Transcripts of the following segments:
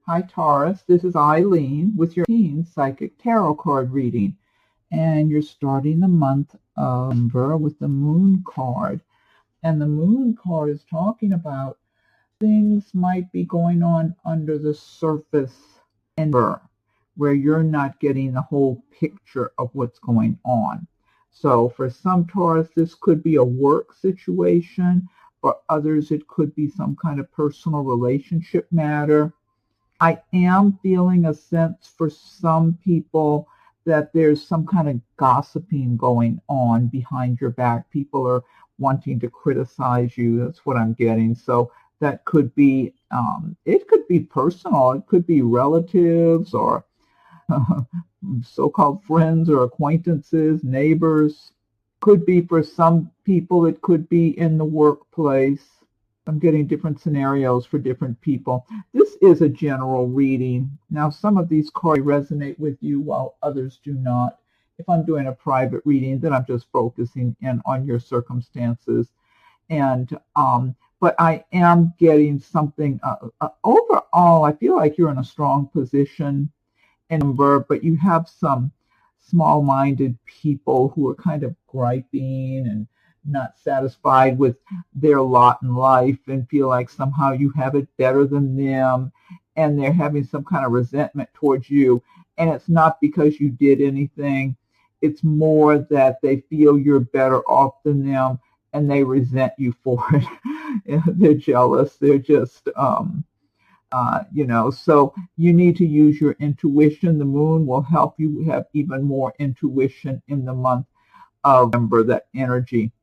Hi Taurus, this is Eileen with your teen psychic tarot card reading. And you're starting the month of November with the Moon card. And the Moon card is talking about things might be going on under the surface in November, where you're not getting the whole picture of what's going on. So for some Taurus, this could be a work situation. For others, it could be some kind of personal relationship matter. I am feeling a sense for some people that there's some kind of gossiping going on behind your back. People are wanting to criticize you. That's what I'm getting. So that could be, it could be personal. It could be relatives or so-called friends or acquaintances, neighbors. Could be for some people, it could be in the workplace. I'm getting different scenarios for different people. This is a general reading. Now, some of these cards resonate with you while others do not. If I'm doing a private reading, then I'm just focusing in on your circumstances. And but I am getting something. Overall, I feel like you're in a strong position in number, but you have some small-minded people who are kind of griping and not satisfied with their lot in life and feel like somehow you have it better than them, and they're having some kind of resentment towards you. And it's not because you did anything. It's more that they feel you're better off than them and they resent you for it. They're jealous. They're just, so you need to use your intuition. The moon will help you have even more intuition in the month of November, that energy.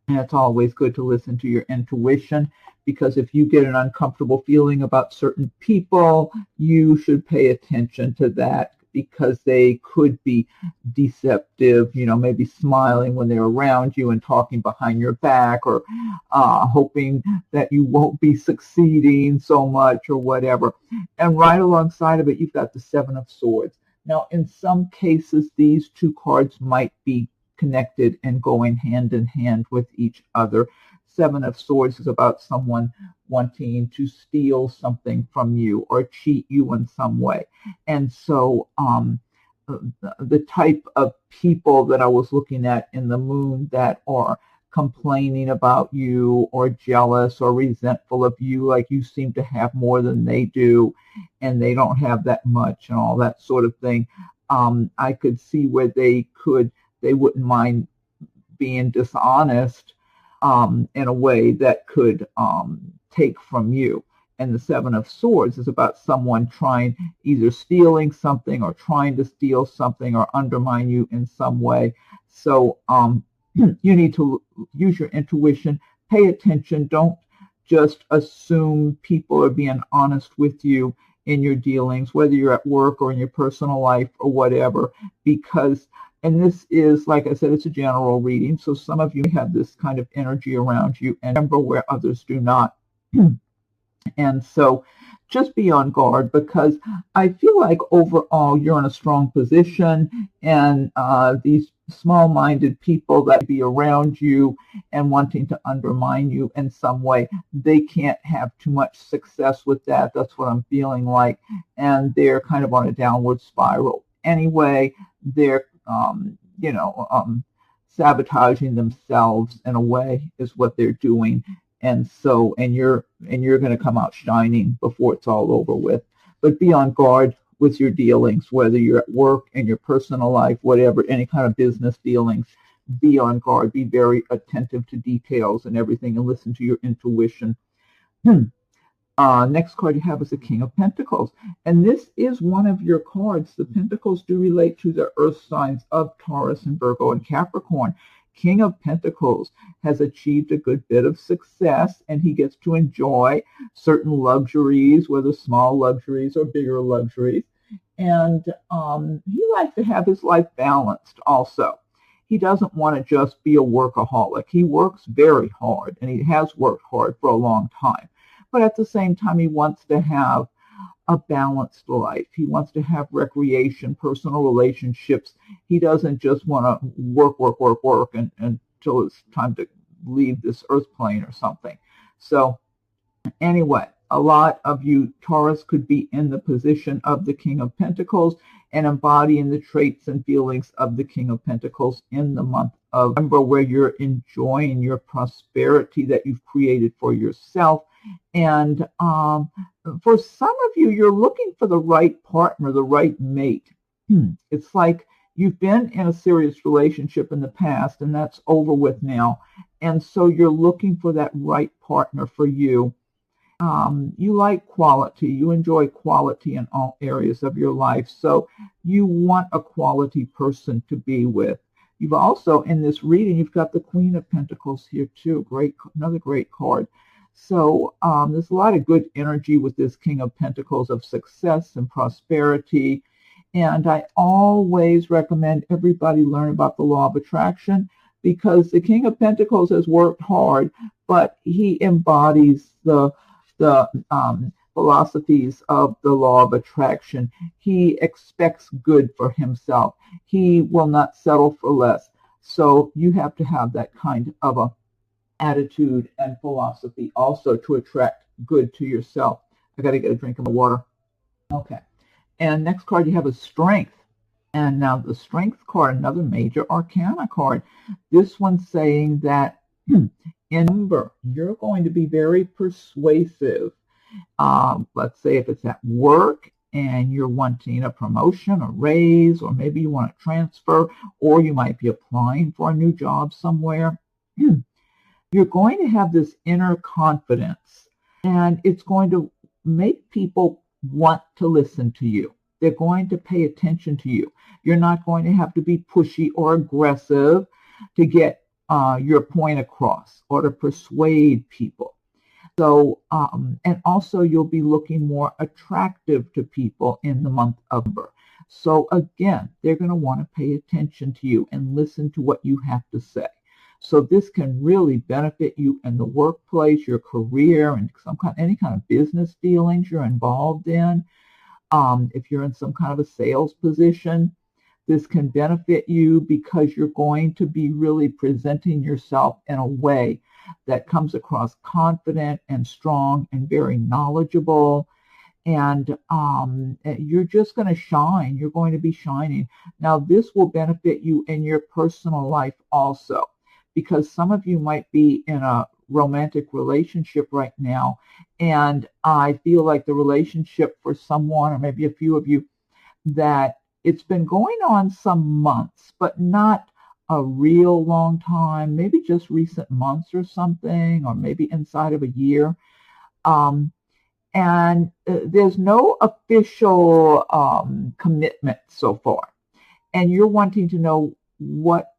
And it's always good to listen to your intuition, because if you get an uncomfortable feeling about certain people, you should pay attention to that, because they could be deceptive, maybe smiling when they're around you and talking behind your back, or hoping that you won't be succeeding so much or whatever. And right alongside of it, you've got the Seven of Swords. Now, in some cases, these two cards might be connected and going hand in hand with each other. Seven of Swords is about someone wanting to steal something from you or cheat you in some way. And so the type of people that I was looking at in the moon that are complaining about you or jealous or resentful of you, like you seem to have more than they do and they don't have that much and all that sort of thing, I could see where they wouldn't mind being dishonest in a way that could take from you. And the Seven of Swords is about someone either stealing something or trying to steal something or undermine you in some way. So you need to use your intuition, pay attention. Don't just assume people are being honest with you in your dealings, whether you're at work or in your personal life or whatever, because and this is, like I said, it's a general reading, so some of you have this kind of energy around you, and remember where others do not. And so just be on guard, because I feel like overall you're in a strong position, and these small-minded people that be around you and wanting to undermine you in some way, they can't have too much success with that. That's what I'm feeling like. And they're kind of on a downward spiral. Anyway, they're sabotaging themselves in a way is what they're doing. And so, and you're going to come out shining before it's all over with. But be on guard with your dealings, whether you're at work, in your personal life, whatever, any kind of business dealings. Be on guard. Be very attentive to details and everything, and listen to your intuition. Next card you have is the King of Pentacles. And this is one of your cards. The Pentacles do relate to the earth signs of Taurus and Virgo and Capricorn. King of Pentacles has achieved a good bit of success, and he gets to enjoy certain luxuries, whether small luxuries or bigger luxuries. And he likes to have his life balanced also. He doesn't want to just be a workaholic. He works very hard, and he has worked hard for a long time. But at the same time, he wants to have a balanced life. He wants to have recreation, personal relationships. He doesn't just want to work until it's time to leave this earth plane or something. So anyway, A lot of you, Taurus, could be in the position of the King of Pentacles and embodying the traits and feelings of the King of Pentacles in the month of November, where you're enjoying your prosperity that you've created for yourself. And for some of you, you're looking for the right partner, the right mate. It's like you've been in a serious relationship in the past, and that's over with now. And so you're looking for that right partner for you. You like quality. You enjoy quality in all areas of your life. So you want a quality person to be with. You've also, in this reading, you've got the Queen of Pentacles here too. Another great card. So there's a lot of good energy with this King of Pentacles of success and prosperity. And I always recommend everybody learn about the law of attraction, because the King of Pentacles has worked hard, but he embodies the philosophies of the law of attraction. He expects good for himself. He will not settle for less. So you have to have that kind of a attitude and philosophy also to attract good to yourself. I got to get a drink of my water. Okay. And next card you have is Strength. And now the Strength card, another major arcana card. This one's saying that in November, you're going to be very persuasive. Let's say if it's at work and you're wanting a promotion, a raise, or maybe you want to transfer, or you might be applying for a new job somewhere. You're going to have this inner confidence, and it's going to make people want to listen to you. They're going to pay attention to you. You're not going to have to be pushy or aggressive to get your point across or to persuade people. So, and also you'll be looking more attractive to people in the month of November. So again, they're going to want to pay attention to you and listen to what you have to say. So this can really benefit you in the workplace, your career, and any kind of business dealings you're involved in. If you're in some kind of a sales position, this can benefit you because you're going to be really presenting yourself in a way that comes across confident and strong and very knowledgeable. And you're just going to shine. You're going to be shining. Now, this will benefit you in your personal life also, because some of you might be in a romantic relationship right now, and I feel like the relationship for someone, or maybe a few of you, that it's been going on some months, but not a real long time, maybe just recent months or something, or maybe inside of a year. And there's no official commitment so far. And you're wanting to know, what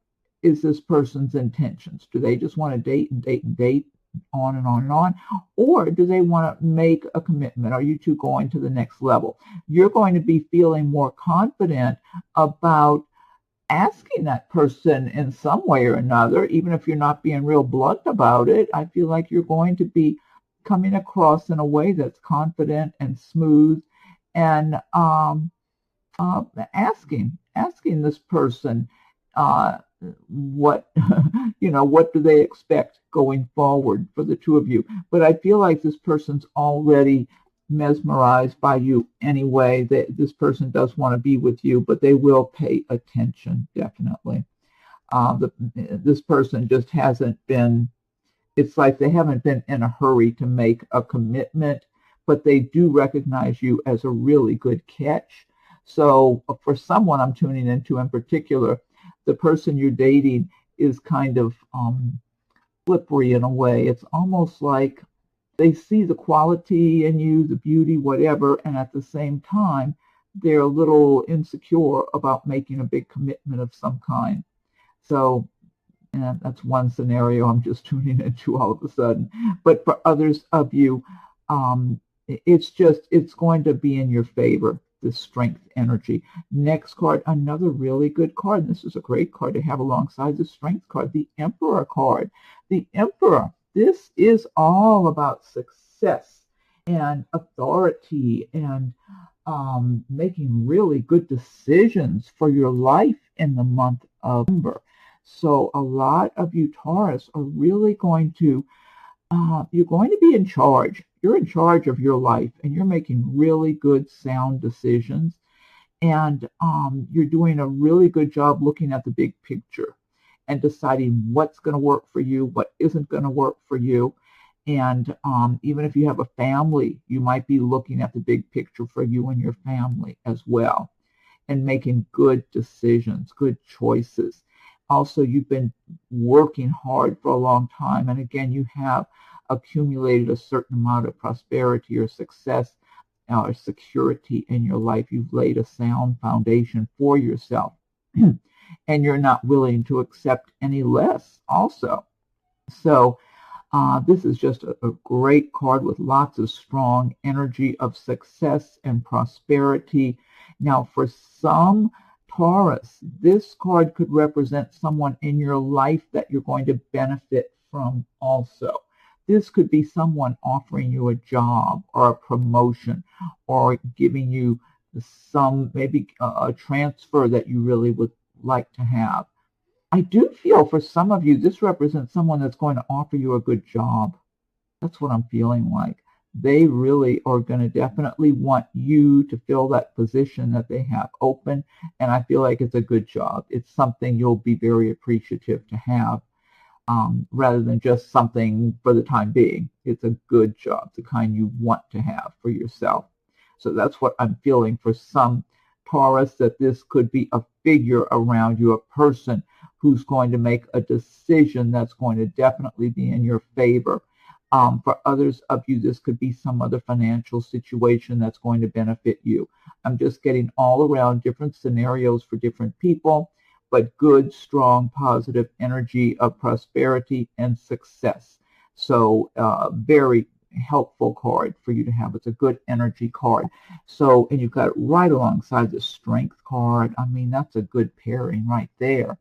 is this person's intentions? Do they just want to date and date and date, on and on and on? Or do they want to make a commitment? Are you two going to the next level? You're going to be feeling more confident about asking that person in some way or another, even if you're not being real blunt about it. I feel like you're going to be coming across in a way that's confident and smooth, and asking this person what what do they expect going forward for the two of you. But I feel like this person's already mesmerized by you anyway. This person does want to be with you, but they will pay attention, definitely. This person just hasn't been, it's like they haven't been in a hurry to make a commitment, but they do recognize you as a really good catch. So for someone I'm tuning into in particular, the person you're dating is kind of slippery in a way. It's almost like they see the quality in you, the beauty, whatever, and at the same time, they're a little insecure about making a big commitment of some kind. So, and that's one scenario I'm just tuning into all of a sudden. But for others of you, it's going to be in your favor, the Strength energy. Next card, another really good card. And this is a great card to have alongside the Strength card, the Emperor card. The Emperor, this is all about success and authority and making really good decisions for your life in the month of November. So a lot of you Taurus are really going to, you're going to be in charge. you're in charge of your life, and you're making really good, sound decisions. And you're doing a really good job looking at the big picture and deciding what's going to work for you, what isn't going to work for you. And even if you have a family, you might be looking at the big picture for you and your family as well, and making good decisions, good choices. Also, you've been working hard for a long time, and again, you have accumulated a certain amount of prosperity or success or security in your life. You've laid a sound foundation for yourself, and you're not willing to accept any less also. So this is just a great card with lots of strong energy of success and prosperity. Now, for some Taurus, this card could represent someone in your life that you're going to benefit from also. This could be someone offering you a job or a promotion or giving you some, maybe a transfer that you really would like to have. I do feel for some of you, this represents someone that's going to offer you a good job. That's what I'm feeling like. They really are going to definitely want you to fill that position that they have open, and I feel like it's a good job. It's something you'll be very appreciative to have, rather than just something for the time being. It's a good job, the kind you want to have for yourself. So that's what I'm feeling for some Taurus, that this could be a figure around you, a person who's going to make a decision that's going to definitely be in your favor. For others of you, this could be some other financial situation that's going to benefit you. I'm just getting all around different scenarios for different people, but good, strong, positive energy of prosperity and success. So very helpful card for you to have. It's a good energy card. So, and you've got it right alongside the Strength card. I mean, that's a good pairing right there.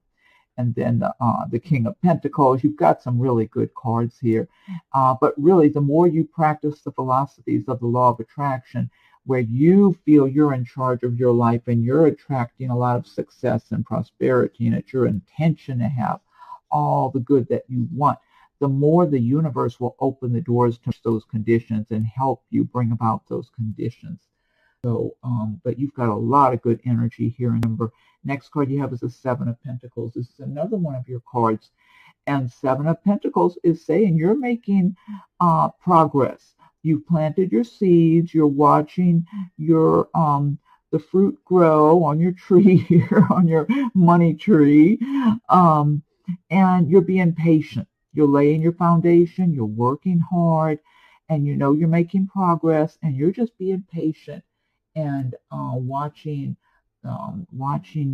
And then the King of Pentacles. You've got some really good cards here. But really, the more you practice the philosophies of the law of attraction, where you feel you're in charge of your life and you're attracting a lot of success and prosperity, and it's your intention to have all the good that you want, the more the universe will open the doors to those conditions and help you bring about those conditions. So, but you've got a lot of good energy here. Remember, next card you have is the Seven of Pentacles. This is another one of your cards. And Seven of Pentacles is saying you're making progress. You've planted your seeds. You're watching your the fruit grow on your tree here, on your money tree. And you're being patient. You're laying your foundation. You're working hard. And you know you're making progress. And you're just being patient and watching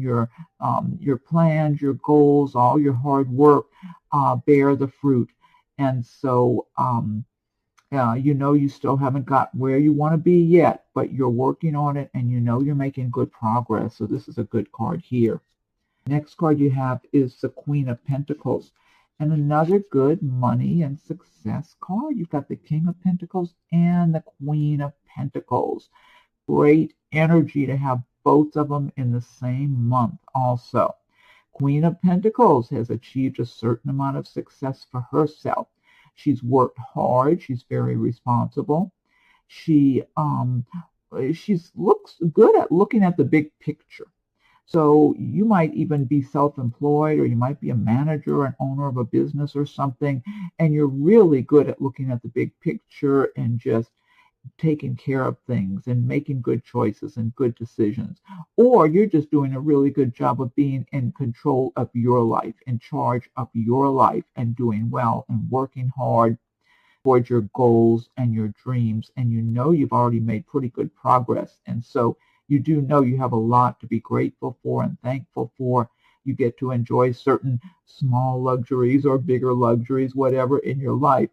your plans, your goals, all your hard work bear the fruit. And so you know you still haven't got where you want to be yet, but you're working on it, and you know you're making good progress. So this is a good card here. Next card you have is the Queen of Pentacles, and another good money and success card. You've got the King of Pentacles and the Queen of Pentacles. Great energy to have both of them in the same month also. Queen of Pentacles has achieved a certain amount of success for herself. She's worked hard. She's very responsible. She looks good at looking at the big picture. So you might even be self-employed, or you might be a manager or an owner of a business or something, and you're really good at looking at the big picture and just taking care of things and making good choices and good decisions. Or you're just doing a really good job of being in control of your life, in charge of your life, and doing well and working hard towards your goals and your dreams. And you know you've already made pretty good progress. And so you do know you have a lot to be grateful for and thankful for. You get to enjoy certain small luxuries or bigger luxuries, whatever, in your life.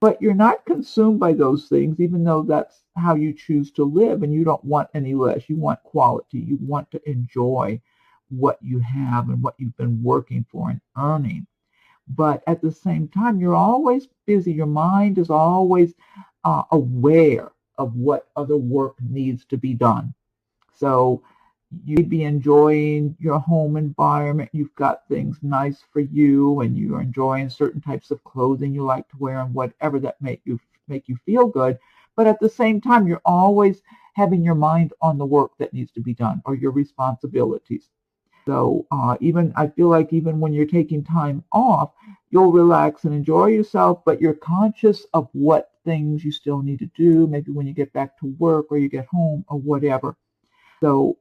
But you're not consumed by those things, even though that's how you choose to live, and you don't want any less. You want quality. You want to enjoy what you have and what you've been working for and earning. But at the same time, you're always busy. Your mind is always aware of what other work needs to be done. So you'd be enjoying your home environment. You've got things nice for you, and you're enjoying certain types of clothing you like to wear, and whatever that make you feel good. But at the same time, you're always having your mind on the work that needs to be done or your responsibilities. So even I feel like even when you're taking time off, you'll relax and enjoy yourself, but you're conscious of what things you still need to do, maybe when you get back to work or you get home or whatever. So,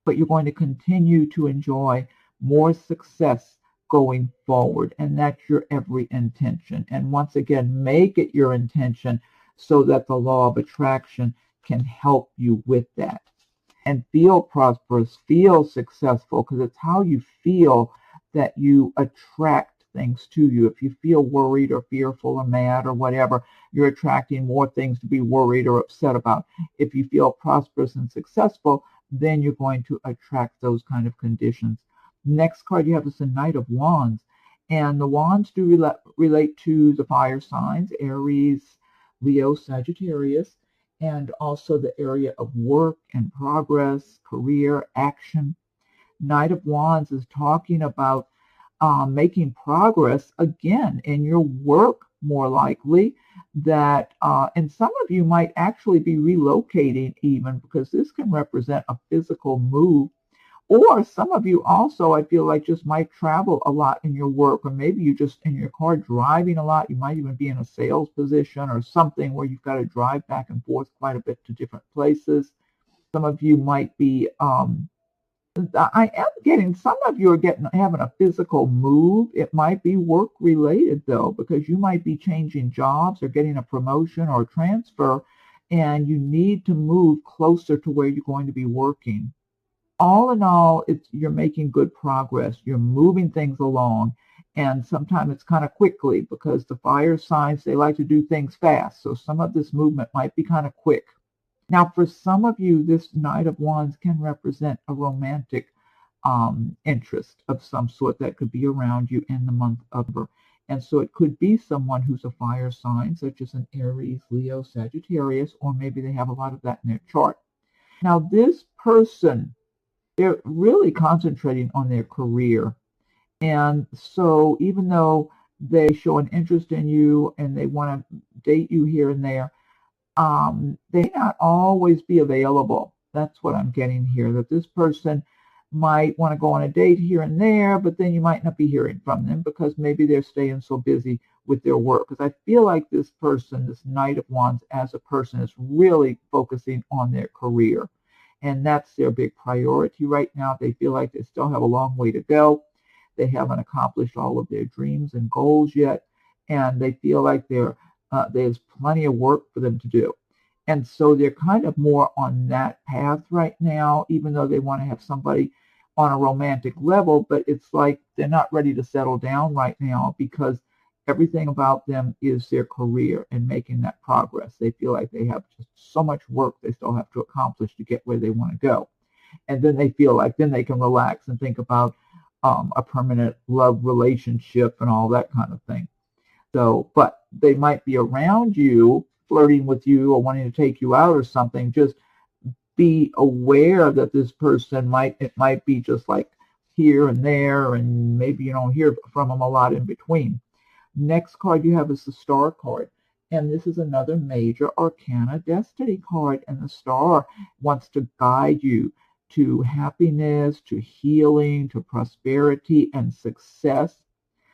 but you're going to continue to enjoy more success going forward, and that's your every intention. And once again, make it your intention so that the law of attraction can help you with that. And feel prosperous, feel successful, because it's how you feel that you attract things to you. If you feel worried or fearful or mad or whatever, you're attracting more things to be worried or upset about. If you feel prosperous and successful, then you're going to attract those kind of conditions. Next card you have is the Knight of Wands. And the wands do relate to the fire signs, Aries, Leo, Sagittarius, and also the area of work and progress, career, action. Knight of Wands is talking about making progress again in your work, more likely, that and some of you might actually be relocating even, because this can represent a physical move. Or some of you also, I feel like, just might travel a lot in your work, or maybe you just in your car driving a lot. You might even be in a sales position or something where you've got to drive back and forth quite a bit to different places. Some of you might be, I am getting, some of you are having a physical move. It might be work related though, because you might be changing jobs or getting a promotion or a transfer, and you need to move closer to where you're going to be working. All in all, you're making good progress. You're moving things along, and sometimes it's kind of quickly, because the fire signs, they like to do things fast. So some of this movement might be kind of quick. Now, for some of you, this Knight of Wands can represent a romantic interest of some sort that could be around you in the month of November. And so it could be someone who's a fire sign, such as an Aries, Leo, Sagittarius, or maybe they have a lot of that in their chart. Now, this person, they're really concentrating on their career. And so even though they show an interest in you and they want to date you here and there, they may not always be available. That's what I'm getting here, that this person might want to go on a date here and there, but then you might not be hearing from them because maybe they're staying so busy with their work. Because I feel like this person, this Knight of Wands as a person, is really focusing on their career. And that's their big priority right now. They feel like they still have a long way to go. They haven't accomplished all of their dreams and goals yet. And they feel like there's plenty of work for them to do. And so they're kind of more on that path right now, even though they want to have somebody on a romantic level. But it's like they're not ready to settle down right now, because everything about them is their career and making that progress. They feel like they have just so much work they still have to accomplish to get where they want to go. And then they feel like then they can relax and think about a permanent love relationship and all that kind of thing. So, but they might be around you, flirting with you or wanting to take you out or something. Just be aware that this person it might be just like here and there, and maybe you don't hear from them a lot in between. Next card you have is the Star card. And this is another major arcana destiny card. And the Star wants to guide you to happiness, to healing, to prosperity and success.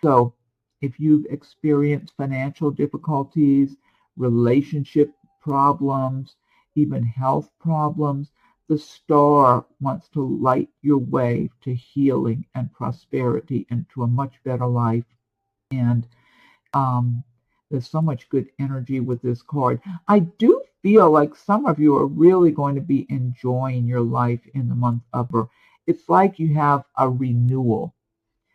So if you've experienced financial difficulties, relationship problems, even health problems, the Star wants to light your way to healing and prosperity and to a much better life. And there's so much good energy with this card. I do feel like some of you are really going to be enjoying your life in the month of November. It's like you have a renewal.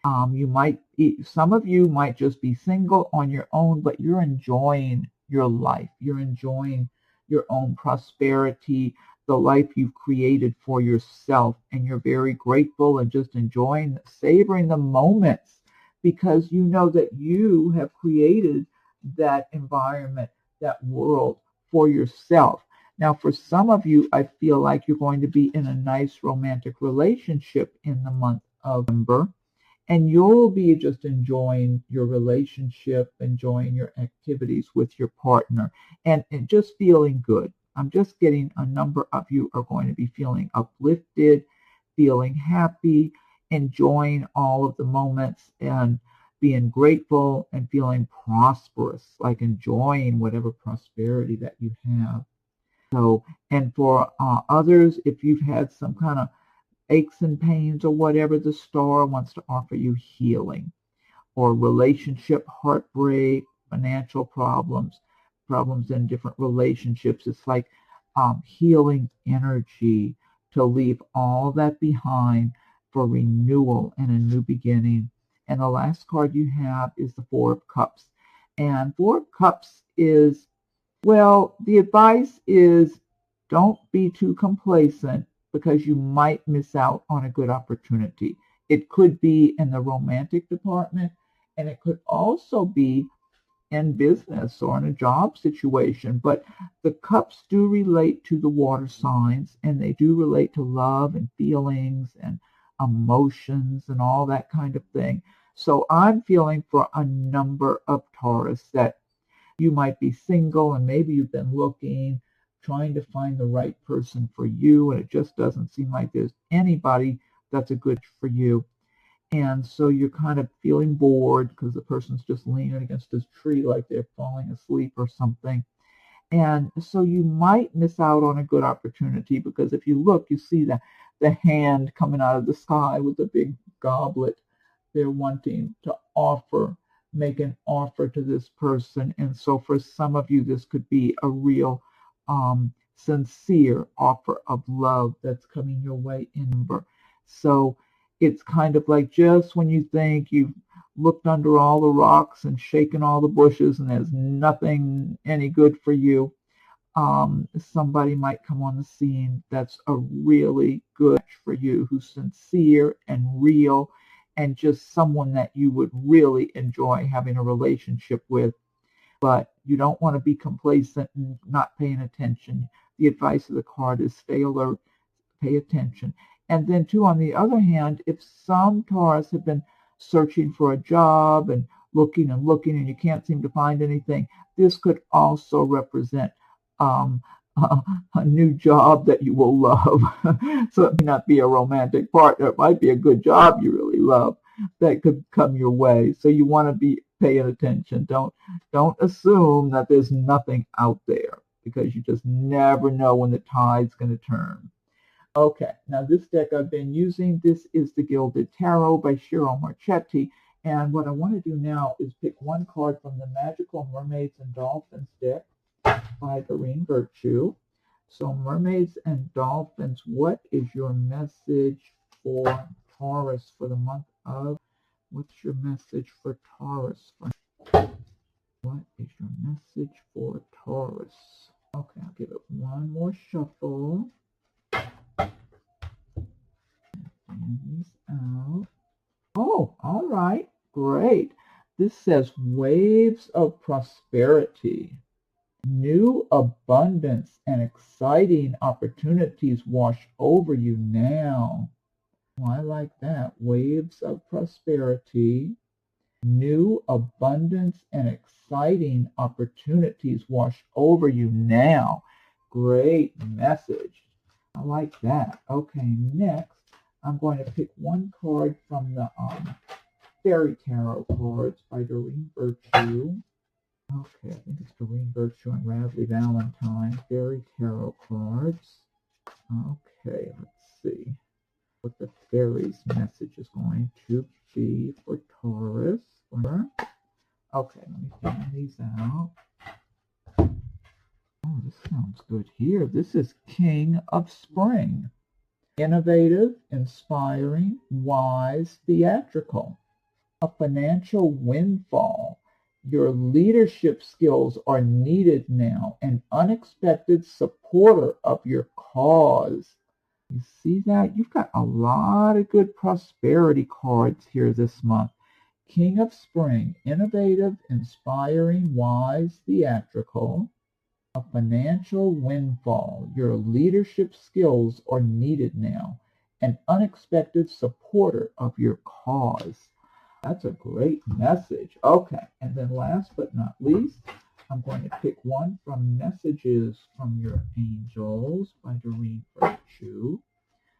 Some of you might just be single on your own, but you're enjoying your life. You're enjoying your own prosperity, the life you've created for yourself, and you're very grateful and just enjoying, savoring the moments, because you know that you have created that environment, that world for yourself. Now, for some of you, I feel like you're going to be in a nice romantic relationship in the month of November. And you'll be just enjoying your relationship, enjoying your activities with your partner, and just feeling good. I'm just getting a number of you are going to be feeling uplifted, feeling happy, enjoying all of the moments, and being grateful and feeling prosperous, like enjoying whatever prosperity that you have. So, and for others, if you've had some kind of aches and pains or whatever, the star wants to offer you healing, or relationship heartbreak, financial problems, problems in different relationships. It's like healing energy to leave all that behind for renewal and a new beginning. And the last card you have is the Four of Cups. And Four of Cups is, well, the advice is don't be too complacent, because you might miss out on a good opportunity. It could be in the romantic department, and it could also be in business or in a job situation. But the cups do relate to the water signs, and they do relate to love and feelings and emotions and all that kind of thing. So I'm feeling for a number of Taurus that you might be single, and maybe you've been looking, trying to find the right person for you, and it just doesn't seem like there's anybody that's a good for you. And so you're kind of feeling bored because the person's just leaning against this tree like they're falling asleep or something. And so you might miss out on a good opportunity, because if you look, you see the hand coming out of the sky with a big goblet. They're wanting to make an offer to this person. And so for some of you, this could be a real sincere offer of love that's coming your way in number. So it's kind of like just when you think you've looked under all the rocks and shaken all the bushes and there's nothing any good for you, somebody might come on the scene that's a really good match for you, who's sincere and real, and just someone that you would really enjoy having a relationship with. But you don't want to be complacent and not paying attention. The advice of the card is stay alert, pay attention. And then too, on the other hand, if some Taurus have been searching for a job and looking and you can't seem to find anything, this could also represent a new job that you will love. So it may not be a romantic partner. It might be a good job you really love that could come your way. So you want to be paying attention. Don't assume that there's nothing out there, because you just never know when the tide's going to turn. Okay, now this deck I've been using, this is the Gilded Tarot by Cheryl Marchetti. And what I want to do now is pick one card from the Magical Mermaids and Dolphins deck by Doreen Virtue. So Mermaids and Dolphins, what is your message for Taurus for the month of, what's your message for Taurus? What is your message for Taurus? Okay, I'll give it one more shuffle. And these out. Oh, all right, great. This says waves of prosperity. New abundance and exciting opportunities wash over you now. Oh, I like that. Waves of prosperity. New abundance and exciting opportunities wash over you now. Great message. I like that. Okay, next, I'm going to pick one card from the Fairy Tarot cards by Doreen Virtue. Okay, I think it's Doreen Virtue and Radley Valentine. Fairy Tarot cards. Okay, let's see what the fairies' message is going to be for Taurus. Okay, let me find these out. Oh, this sounds good here. This is King of Spring. Innovative, inspiring, wise, theatrical. A financial windfall. Your leadership skills are needed now. An unexpected supporter of your cause. You see that? You've got a lot of good prosperity cards here this month. King of Spring, innovative, inspiring, wise, theatrical. A financial windfall. Your leadership skills are needed now. an unexpected supporter of your cause. That's a great message. Okay, and then last but not least, I'm going to pick one from Messages from Your Angels by Doreen Virtue.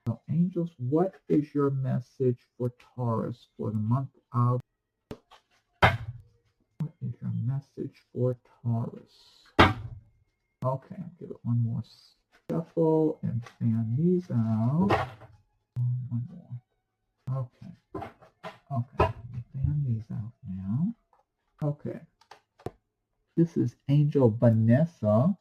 So, angels, what is your message for Taurus for the month of? What is your message for Taurus? Okay, I'll give it one more shuffle and fan these out. One more. Okay. Okay. Fan these out now. Okay. This is Angel Vanessa.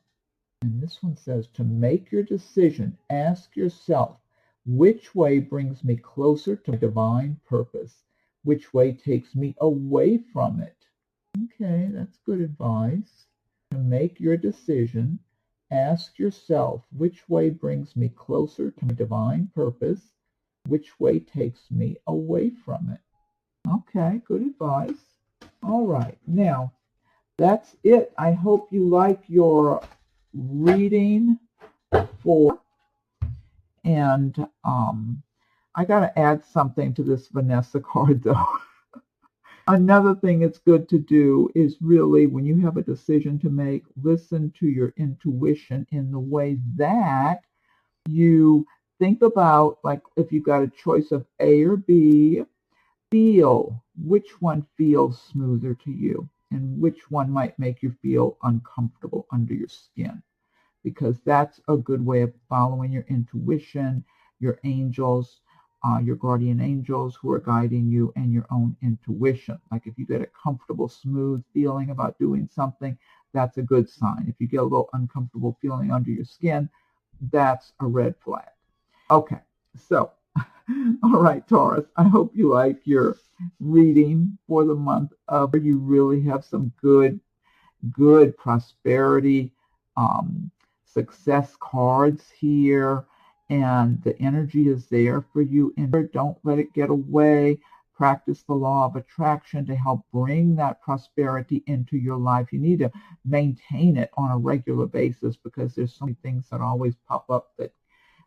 And this one says, to make your decision, ask yourself, which way brings me closer to divine purpose? Which way takes me away from it? Okay, that's good advice. To make your decision, ask yourself, which way brings me closer to my divine purpose? Which way takes me away from it? Okay, good advice. All right, now, that's it. I hope you like your reading for, and I got to add something to this Vanessa card, though. Another thing it's good to do is really, when you have a decision to make, listen to your intuition in the way that you think about, like, if you got a choice of A or B, feel which one feels smoother to you and which one might make you feel uncomfortable under your skin, because that's a good way of following your intuition, your angels, your guardian angels who are guiding you, and your own intuition. Like if you get a comfortable, smooth feeling about doing something, that's a good sign. If you get a little uncomfortable feeling under your skin, that's a red flag. Okay, so, all right, Taurus, I hope you like your reading for the month of, you really have some good prosperity, success cards here, and the energy is there for you. And don't let it get away. Practice the law of attraction to help bring that prosperity into your life. You need to maintain it on a regular basis, because there's so many things that always pop up that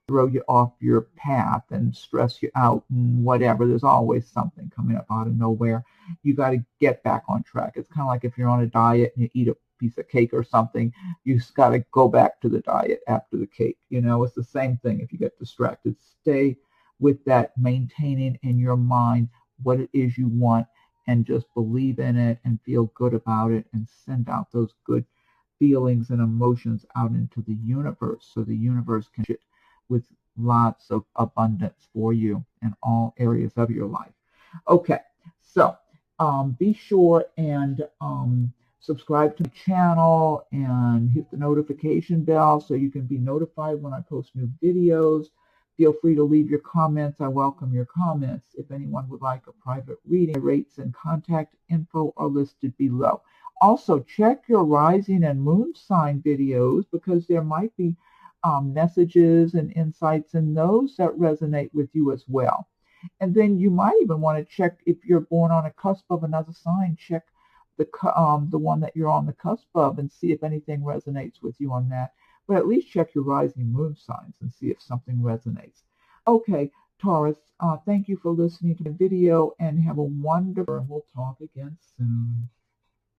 throw you off your path and stress you out and whatever. There's always something coming up out of nowhere. You got to get back on track. It's kind of like if you're on a diet and you eat a piece of cake or something, you just got to go back to the diet after the cake. You know, it's the same thing if you get distracted. Stay with that, maintaining in your mind what it is you want, and just believe in it and feel good about it, and send out those good feelings and emotions out into the universe, so the universe can shit with lots of abundance for you in all areas of your life. Okay, so be sure and subscribe to the channel and hit the notification bell so you can be notified when I post new videos. Feel free to leave your comments. I welcome your comments. If anyone would like a private reading, rates and contact info are listed below. Also, check your rising and moon sign videos, because there might be messages and insights in those that resonate with you as well. And then you might even want to check, if you're born on a cusp of another sign, check the one that you're on the cusp of, and see if anything resonates with you on that. But at least check your rising moon signs and see if something resonates. Okay, Taurus, thank you for listening to the video, and have a wonderful, and we'll talk again soon.